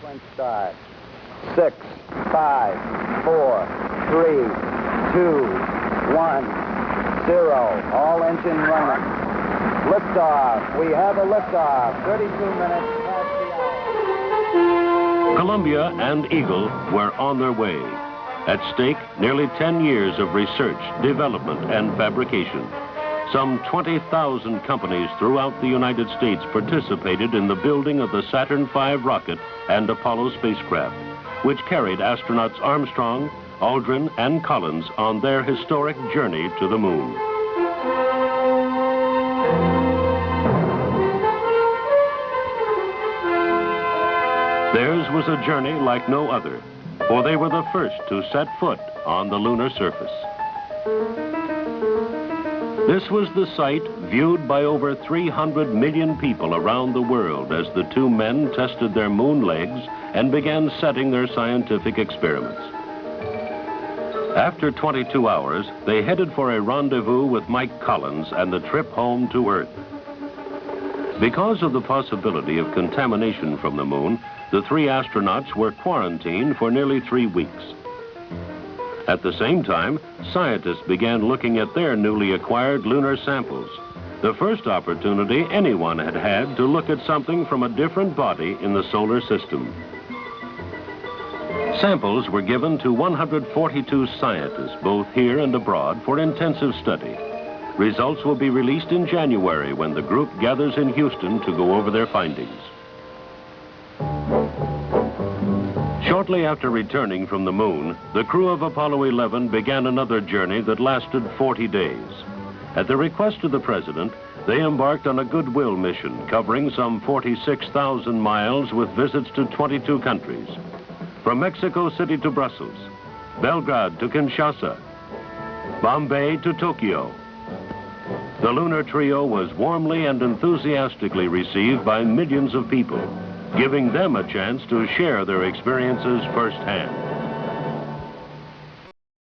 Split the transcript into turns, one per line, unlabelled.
Sequence start. 6, 5, 4, 3, 2, 1, 0. All engine running. Liftoff. We have a liftoff. 32 minutes past the hour.
Columbia and Eagle were on their way. At stake, nearly 10 years of research, development, and fabrication. Some 20,000 companies throughout the United States participated in the building of the Saturn V rocket and Apollo spacecraft, which carried astronauts Armstrong, Aldrin, and Collins on their historic journey to the moon. Theirs was a journey like no other, for they were the first to set foot on the lunar surface. This was the sight viewed by over 300 million people around the world as the two men tested their moon legs and began setting their scientific experiments. After 22 hours, they headed for a rendezvous with Mike Collins and the trip home to Earth. Because of the possibility of contamination from the moon, the three astronauts were quarantined for nearly 3 weeks. At the same time, scientists began looking at their newly acquired lunar samples, the first opportunity anyone had had to look at something from a different body in the solar system. Samples were given to 142 scientists, both here and abroad, for intensive study. Results will be released in January when the group gathers in Houston to go over their findings. Shortly after returning from the moon, the crew of Apollo 11 began another journey that lasted 40 days. At the request of the President, they embarked on a goodwill mission covering some 46,000 miles with visits to 22 countries. From Mexico City to Brussels, Belgrade to Kinshasa, Bombay to Tokyo. The lunar trio was warmly and enthusiastically received by millions of people, giving them a chance to share their experiences firsthand.